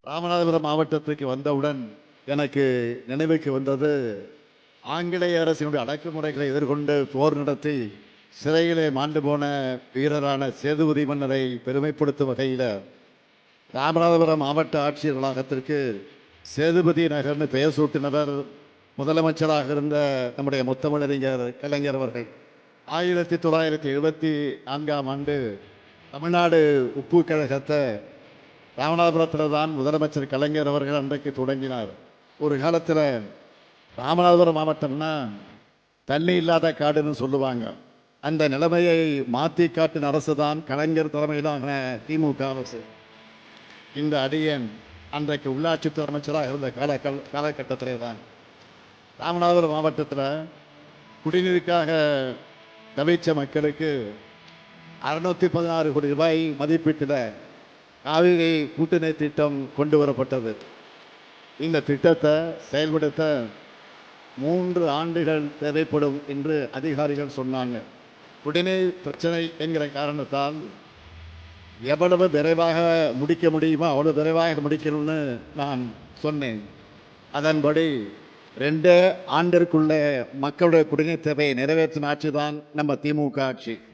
ராமநாதபுரம் மாவட்டத்துக்கு வந்தவுடன் எனக்கு நினைவுக்கு வந்தது ஆங்கிலேய அரசினுடைய அடக்குமுறைகளை எதிர்கொண்டு போர் நடத்தி சிறையிலே மாண்டு போன வீரரான சேதுபதி மன்னரை பெருமைப்படுத்தும் வகையில் ராமநாதபுரம் மாவட்ட ஆட்சியர் வளாகத்திற்கு சேதுபதி நகர்னு பெயர் சூட்டினவர் முதலமைச்சராக இருந்த நம்முடைய முத்தமிழறிஞர் கலைஞர் அவர்கள். 1974ஆம் ஆண்டு தமிழ்நாடு உப்பு கழகத்தை ராமநாதபுரத்தில் தான் முதலமைச்சர் கலைஞர் அவர்கள் அன்றைக்கு தொடங்கினார். ஒரு காலத்தில் ராமநாதபுரம் மாவட்டம்னா தண்ணி இல்லாத காடுன்னு சொல்லுவாங்க. அந்த நிலைமையை மாற்றி காட்டின அரசு தான் கலைஞர் தலைமையிலான திமுக அரசு. இந்த அடியன் அன்றைக்கு உள்ளாட்சித்துறை அமைச்சராக இருந்த காலகட்டத்திலே தான் ராமநாதபுரம் மாவட்டத்தில் குடிநீருக்காக தவிச்ச மக்களுக்கு 616 கோடி ரூபாய் மதிப்பீட்டில் காவிரி கூட்டுநீர் திட்டம் கொண்டு வரப்பட்டது. இந்த திட்டத்தை செயல்படுத்த 3 ஆண்டுகள் தேவைப்படும் என்று அதிகாரிகள் சொன்னாங்க. குடிநீர் பிரச்சனை என்கிற காரணத்தால் எவ்வளவு விரைவாக முடிக்க முடியுமோ அவ்வளவு விரைவாக முடிக்கணும்னு நான் சொன்னேன். அதன்படி 2 ஆண்டிற்குள்ளே மக்களுடைய குடிநீர் தேவையை நிறைவேற்றும் ஆட்சி தான் நம்ம திமுக ஆட்சி.